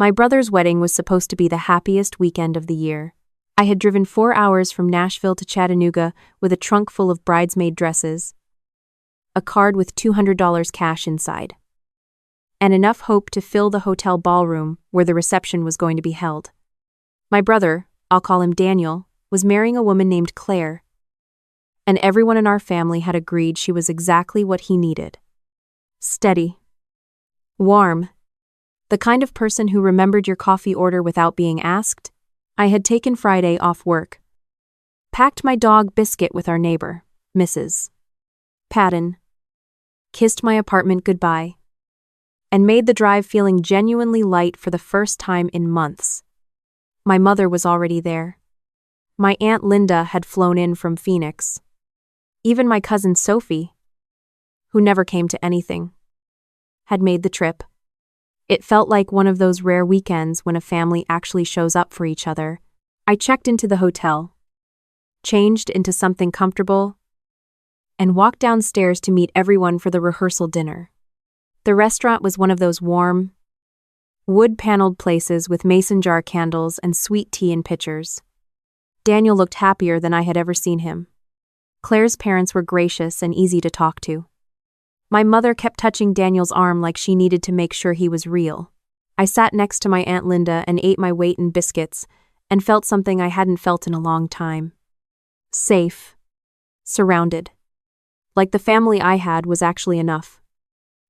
My brother's wedding was supposed to be the happiest weekend of the year. I had driven 4 hours from Nashville to Chattanooga with a trunk full of bridesmaid dresses, a card with $200 cash inside, and enough hope to fill the hotel ballroom where the reception was going to be held. My brother, I'll call him Daniel, was marrying a woman named Claire, and everyone in our family had agreed she was exactly what he needed. Steady. Warm. The kind of person who remembered your coffee order without being asked. I had taken Friday off work, packed my dog Biscuit with our neighbor, Mrs. Patton, kissed my apartment goodbye, and made the drive feeling genuinely light for the first time in months. My mother was already there. My Aunt Linda had flown in from Phoenix. Even my cousin Sophie, who never came to anything, had made the trip. It felt like one of those rare weekends when a family actually shows up for each other. I checked into the hotel, changed into something comfortable, and walked downstairs to meet everyone for the rehearsal dinner. The restaurant was one of those warm, wood-paneled places with mason jar candles and sweet tea in pitchers. Daniel looked happier than I had ever seen him. Claire's parents were gracious and easy to talk to. My mother kept touching Daniel's arm like she needed to make sure he was real. I sat next to my Aunt Linda and ate my weight in biscuits and felt something I hadn't felt in a long time. Safe. Surrounded. Like the family I had was actually enough.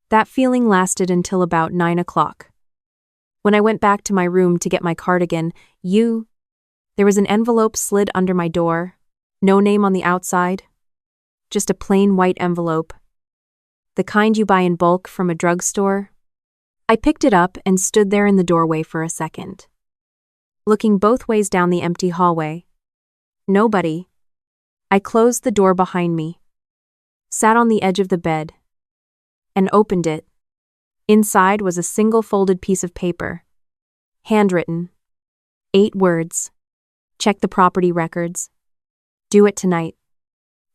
That feeling lasted until about 9 o'clock. When I went back to my room to get my cardigan, there was an envelope slid under my door. No name on the outside. Just a plain white envelope. The kind you buy in bulk from a drugstore. I picked it up and stood there in the doorway for a second, looking both ways down the empty hallway. Nobody. I closed the door behind me, sat on the edge of the bed, and opened it. Inside was a single folded piece of paper, handwritten. 8 words. Check the property records. Do it tonight.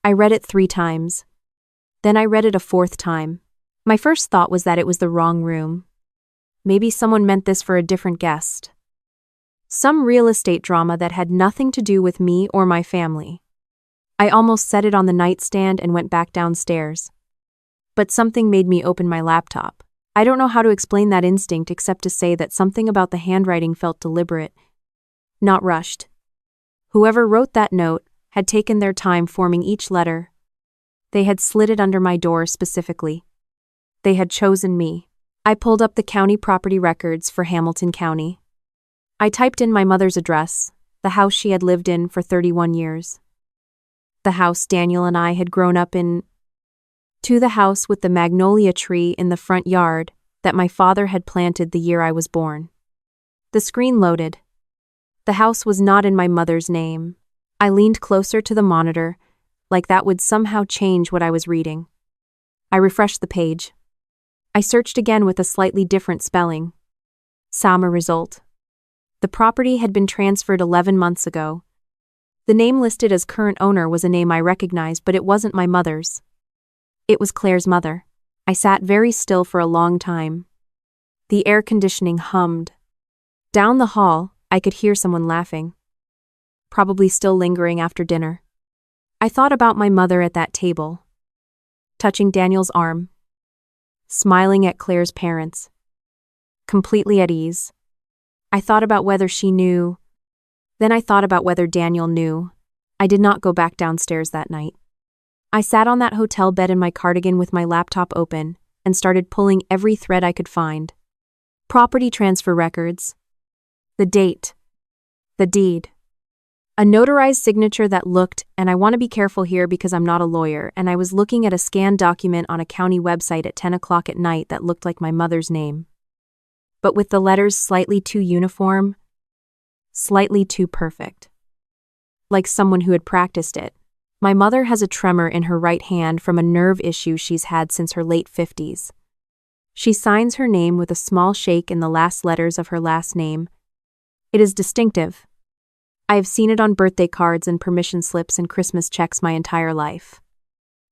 I read it 3 times. Then I read it a 4th time. My first thought was that it was the wrong room. Maybe someone meant this for a different guest. Some real estate drama that had nothing to do with me or my family. I almost set it on the nightstand and went back downstairs. But something made me open my laptop. I don't know how to explain that instinct except to say that something about the handwriting felt deliberate, not rushed. Whoever wrote that note had taken their time forming each letter. They had slid it under my door specifically. They had chosen me. I pulled up the county property records for Hamilton County. I typed in my mother's address, the house she had lived in for 31 years. The house Daniel and I had grown up in. To the house with the magnolia tree in the front yard that my father had planted the year I was born. The screen loaded. The house was not in my mother's name. I leaned closer to the monitor, like that would somehow change what I was reading. I refreshed the page. I searched again with a slightly different spelling. Same result. The property had been transferred 11 months ago. The name listed as current owner was a name I recognized, but it wasn't my mother's. It was Claire's mother. I sat very still for a long time. The air conditioning hummed. Down the hall, I could hear someone laughing. Probably still lingering after dinner. I thought about my mother at that table, touching Daniel's arm, smiling at Claire's parents, completely at ease. I thought about whether she knew. Then I thought about whether Daniel knew. I did not go back downstairs that night. I sat on that hotel bed in my cardigan with my laptop open and started pulling every thread I could find. Property transfer records. The date. The deed. A notarized signature that looked, and I want to be careful here because I'm not a lawyer, and I was looking at a scanned document on a county website at 10 o'clock at night that looked like my mother's name. But with the letters slightly too uniform, slightly too perfect. Like someone who had practiced it. My mother has a tremor in her right hand from a nerve issue she's had since her late 50s. She signs her name with a small shake in the last letters of her last name. It is distinctive. I have seen it on birthday cards and permission slips and Christmas checks my entire life.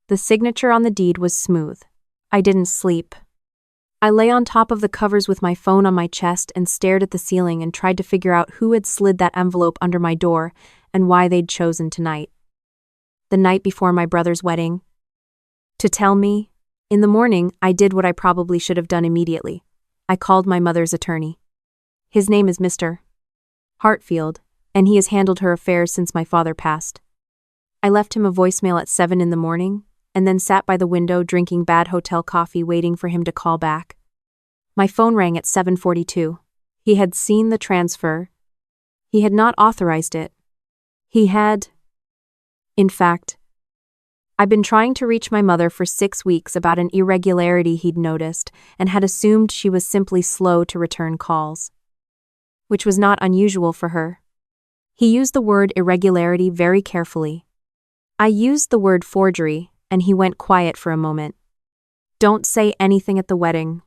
The signature on the deed was smooth. I didn't sleep. I lay on top of the covers with my phone on my chest and stared at the ceiling and tried to figure out who had slid that envelope under my door and why they'd chosen tonight. The night before my brother's wedding. To tell me, in the morning, I did what I probably should have done immediately. I called my mother's attorney. His name is Mr. Hartfield, and he has handled her affairs since my father passed. I left him a voicemail at 7 in the morning, and then sat by the window drinking bad hotel coffee waiting for him to call back. My phone rang at 7:42. He had seen the transfer. He had not authorized it. He had... In fact, I'd been trying to reach my mother for 6 weeks about an irregularity he'd noticed and had assumed she was simply slow to return calls, which was not unusual for her. He used the word irregularity very carefully. I used the word forgery, and he went quiet for a moment. "Don't say anything at the wedding,"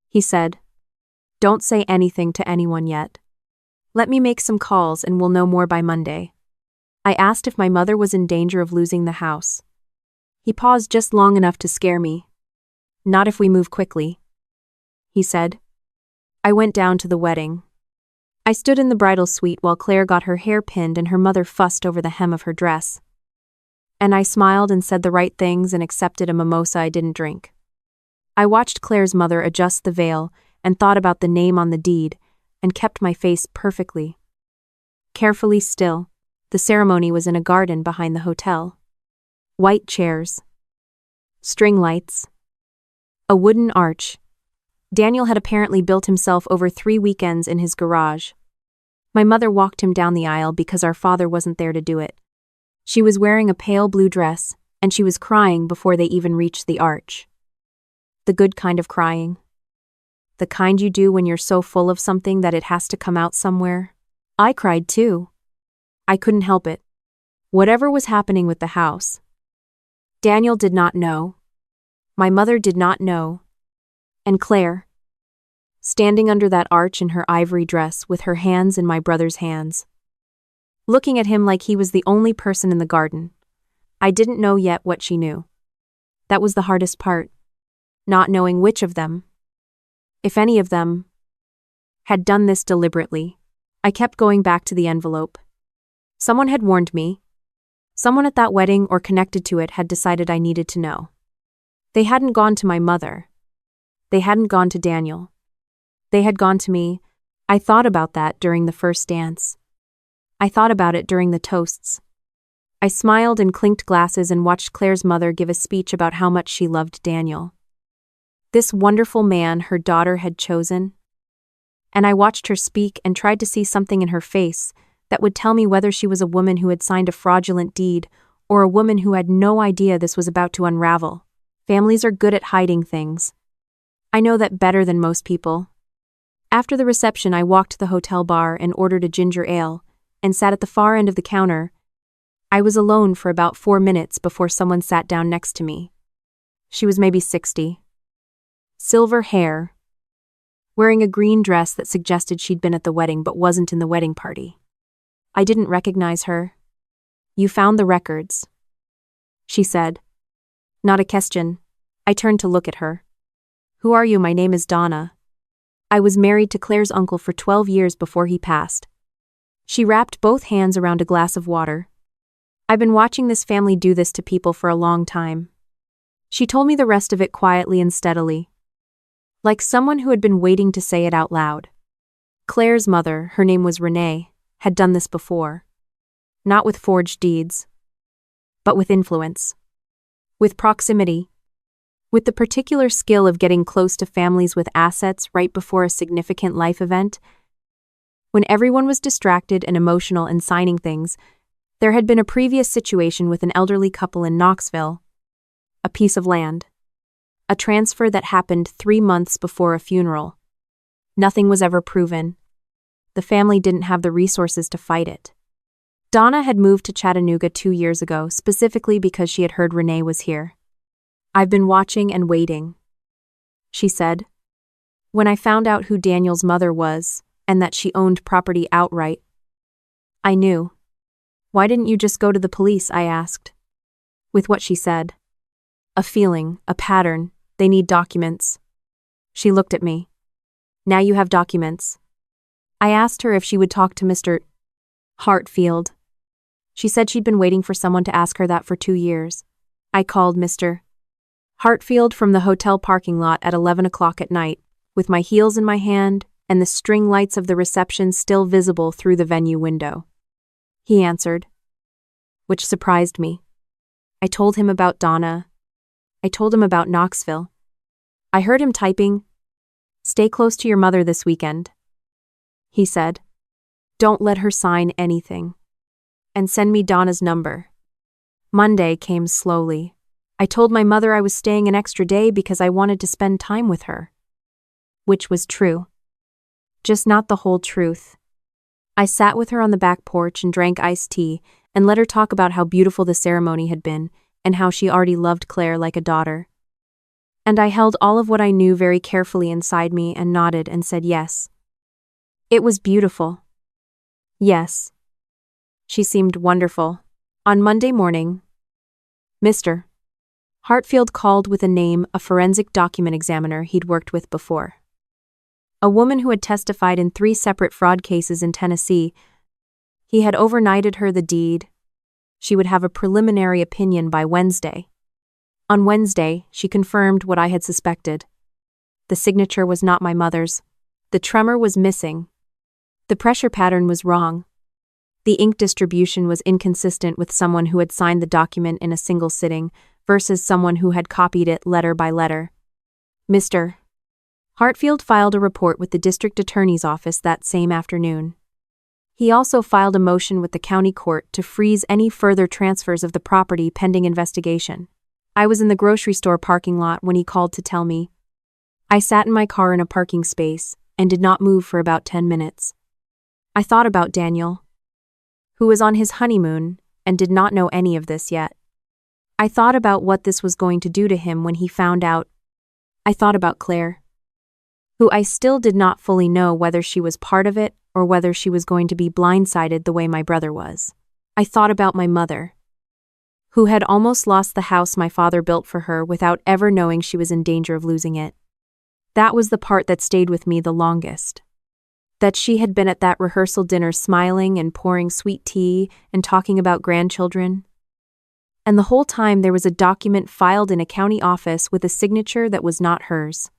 he said. "Don't say anything to anyone yet. Let me make some calls and we'll know more by Monday." I asked if my mother was in danger of losing the house. He paused just long enough to scare me. "Not if we move quickly," he said. I went down to the wedding. I stood in the bridal suite while Claire got her hair pinned and her mother fussed over the hem of her dress. And I smiled and said the right things and accepted a mimosa I didn't drink. I watched Claire's mother adjust the veil and thought about the name on the deed and kept my face perfectly carefully still. The ceremony was in a garden behind the hotel. White chairs. String lights. A wooden arch. Daniel had apparently built himself over 3 weekends in his garage. My mother walked him down the aisle because our father wasn't there to do it. She was wearing a pale blue dress, and she was crying before they even reached the arch. The good kind of crying. The kind you do when you're so full of something that it has to come out somewhere. I cried too. I couldn't help it. Whatever was happening with the house. Daniel did not know. My mother did not know. And Claire, standing under that arch in her ivory dress with her hands in my brother's hands, looking at him like he was the only person in the garden. I didn't know yet what she knew. That was the hardest part. Not knowing which of them, if any of them, had done this deliberately. I kept going back to the envelope. Someone had warned me. Someone at that wedding or connected to it had decided I needed to know. They hadn't gone to my mother. They hadn't gone to Daniel. They had gone to me. I thought about that during the first dance. I thought about it during the toasts. I smiled and clinked glasses and watched Claire's mother give a speech about how much she loved Daniel. This wonderful man her daughter had chosen. And I watched her speak and tried to see something in her face that would tell me whether she was a woman who had signed a fraudulent deed or a woman who had no idea this was about to unravel. Families are good at hiding things. I know that better than most people. After the reception, I walked to the hotel bar and ordered a ginger ale and sat at the far end of the counter. I was alone for about 4 minutes before someone sat down next to me. She was maybe 60. Silver hair. Wearing a green dress that suggested she'd been at the wedding but wasn't in the wedding party. I didn't recognize her. "You found the records," she said. Not a question. I turned to look at her. "Who are you?" "My name is Donna. I was married to Claire's uncle for 12 years before he passed." She wrapped both hands around a glass of water. "I've been watching this family do this to people for a long time." She told me the rest of it quietly and steadily, like someone who had been waiting to say it out loud. Claire's mother, her name was Renee, had done this before. Not with forged deeds, but with influence. With proximity. With the particular skill of getting close to families with assets right before a significant life event. When everyone was distracted and emotional and signing things, there had been a previous situation with an elderly couple in Knoxville. A piece of land. A transfer that happened 3 months before a funeral. Nothing was ever proven. The family didn't have the resources to fight it. Donna had moved to Chattanooga 2 years ago, specifically because she had heard Renee was here. "I've been watching and waiting," she said. "When I found out who Daniel's mother was, and that she owned property outright, I knew." "Why didn't you just go to the police?" I asked. With what she said. "A feeling, a pattern, they need documents." She looked at me. Now you have documents. I asked her if she would talk to Mr. Hartfield. She said she'd been waiting for someone to ask her that for 2 years. I called Mr. Hartfield from the hotel parking lot at 11 o'clock at night, with my heels in my hand and the string lights of the reception still visible through the venue window. He answered, which surprised me. I told him about Donna. I told him about Knoxville. I heard him typing, "Stay close to your mother this weekend." He said, "Don't let her sign anything. And send me Donna's number." Monday came slowly. I told my mother I was staying an extra day because I wanted to spend time with her. Which was true. Just not the whole truth. I sat with her on the back porch and drank iced tea and let her talk about how beautiful the ceremony had been and how she already loved Claire like a daughter. And I held all of what I knew very carefully inside me and nodded and said yes. It was beautiful. Yes. She seemed wonderful. On Monday morning, Mr. Hartfield called with a name, a forensic document examiner he'd worked with before. A woman who had testified in 3 separate fraud cases in Tennessee. He had overnighted her the deed. She would have a preliminary opinion by Wednesday. On Wednesday, she confirmed what I had suspected. The signature was not my mother's. The tremor was missing. The pressure pattern was wrong. The ink distribution was inconsistent with someone who had signed the document in a single sitting versus someone who had copied it letter by letter. Mr. Hartfield filed a report with the district attorney's office that same afternoon. He also filed a motion with the county court to freeze any further transfers of the property pending investigation. I was in the grocery store parking lot when he called to tell me. I sat in my car in a parking space and did not move for about 10 minutes. I thought about Daniel, who was on his honeymoon and did not know any of this yet. I thought about what this was going to do to him when he found out. I thought about Claire, who I still did not fully know whether she was part of it or whether she was going to be blindsided the way my brother was. I thought about my mother, who had almost lost the house my father built for her without ever knowing she was in danger of losing it. That was the part that stayed with me the longest. That she had been at that rehearsal dinner smiling and pouring sweet tea and talking about grandchildren. And the whole time there was a document filed in a county office with a signature that was not hers,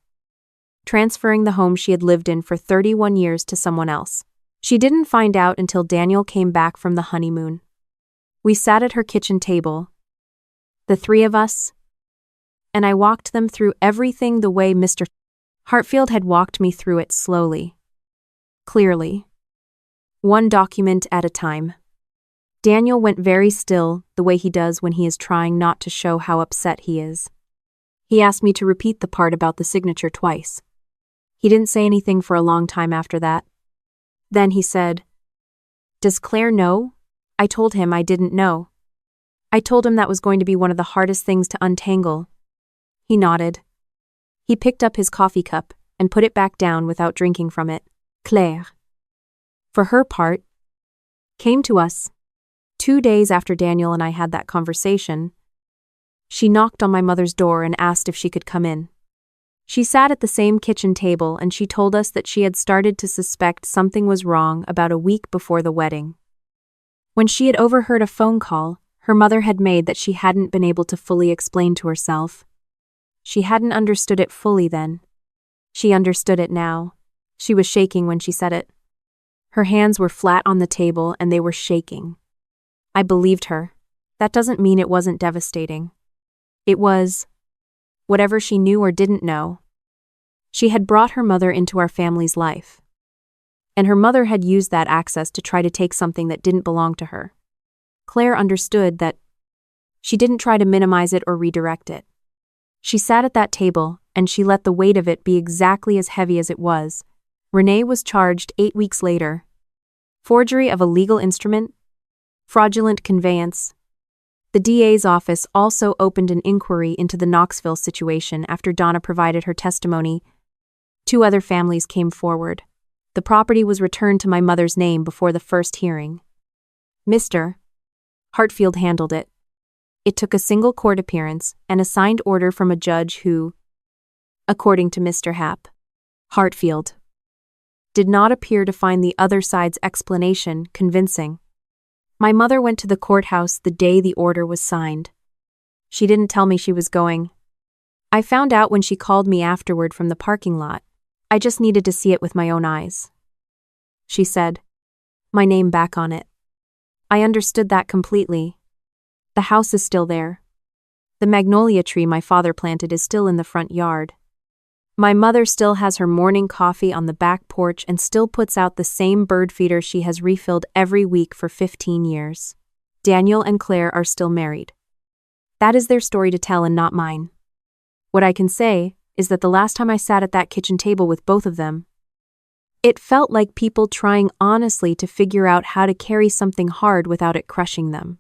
transferring the home she had lived in for 31 years to someone else. She didn't find out until Daniel came back from the honeymoon. We sat at her kitchen table, the 3 of us, and I walked them through everything the way Mr. Hartfield had walked me through it slowly, clearly, one document at a time. Daniel went very still, the way he does when he is trying not to show how upset he is. He asked me to repeat the part about the signature twice. He didn't say anything for a long time after that. Then he said, "Does Claire know?" I told him I didn't know. I told him that was going to be one of the hardest things to untangle. He nodded. He picked up his coffee cup and put it back down without drinking from it. Claire, for her part, came to us 2 days after Daniel and I had that conversation. She knocked on my mother's door and asked if she could come in. She sat at the same kitchen table and she told us that she had started to suspect something was wrong about a week before the wedding. When she had overheard a phone call her mother had made that she hadn't been able to fully explain to herself. She hadn't understood it fully then. She understood it now. She was shaking when she said it. Her hands were flat on the table and they were shaking. I believed her. That doesn't mean it wasn't devastating. It was. Whatever she knew or didn't know. She had brought her mother into our family's life. And her mother had used that access to try to take something that didn't belong to her. Claire understood that. She didn't try to minimize it or redirect it. She sat at that table and she let the weight of it be exactly as heavy as it was. Renee was charged 8 weeks later. Forgery of a legal instrument, fraudulent conveyance. The DA's office also opened an inquiry into the Knoxville situation after Donna provided her testimony. 2 other families came forward. The property was returned to my mother's name before the first hearing. Mr. Hartfield handled it. It took a single court appearance and a signed order from a judge who according to Mr. Happ. Hartfield did not appear to find the other side's explanation convincing. My mother went to the courthouse the day the order was signed. She didn't tell me she was going. I found out when she called me afterward from the parking lot. I just needed to see it with my own eyes. She said, "My name back on it." I understood that completely. The house is still there. The magnolia tree my father planted is still in the front yard. My mother still has her morning coffee on the back porch and still puts out the same bird feeder she has refilled every week for 15 years. Daniel and Claire are still married. That is their story to tell and not mine. What I can say is that the last time I sat at that kitchen table with both of them, it felt like people trying honestly to figure out how to carry something hard without it crushing them.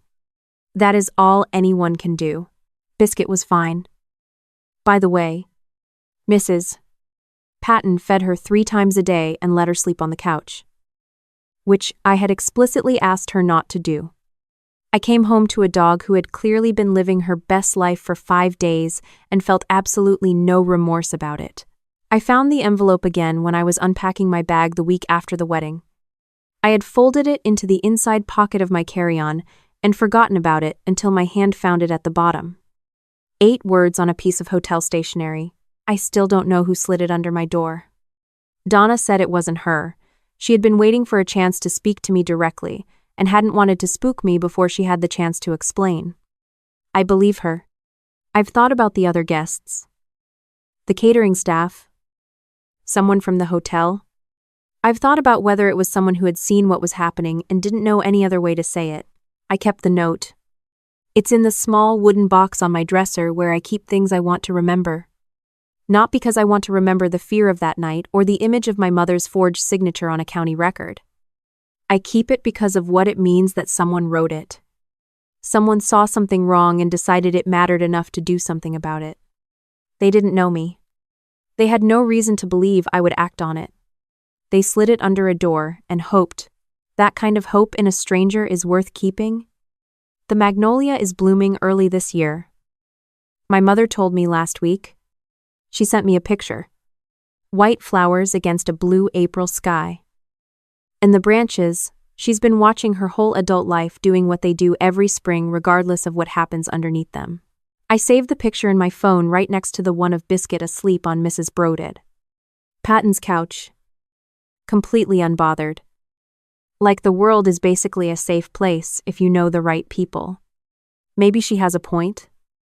That is all anyone can do. Biscuit was fine. By the way, Mrs. Patton fed her 3 times a day and let her sleep on the couch, which I had explicitly asked her not to do. I came home to a dog who had clearly been living her best life for 5 days and felt absolutely no remorse about it. I found the envelope again when I was unpacking my bag the week after the wedding. I had folded it into the inside pocket of my carry-on and forgotten about it until my hand found it at the bottom. 8 words on a piece of hotel stationery. I still don't know who slid it under my door. Donna said it wasn't her. She had been waiting for a chance to speak to me directly and hadn't wanted to spook me before she had the chance to explain. I believe her. I've thought about the other guests. The catering staff. Someone from the hotel. I've thought about whether it was someone who had seen what was happening and didn't know any other way to say it. I kept the note. It's in the small wooden box on my dresser where I keep things I want to remember. Not because I want to remember the fear of that night or the image of my mother's forged signature on a county record. I keep it because of what it means that someone wrote it. Someone saw something wrong and decided it mattered enough to do something about it. They didn't know me. They had no reason to believe I would act on it. They slid it under a door and hoped. That kind of hope in a stranger is worth keeping. The magnolia is blooming early this year. My mother told me last week. She sent me a picture. White flowers against a blue April sky. And the branches, she's been watching her whole adult life doing what they do every spring regardless of what happens underneath them. I saved the picture in my phone right next to the one of Biscuit asleep on Mrs. Broded Patton's couch. Completely unbothered. Like the world is basically a safe place if you know the right people. Maybe she has a point.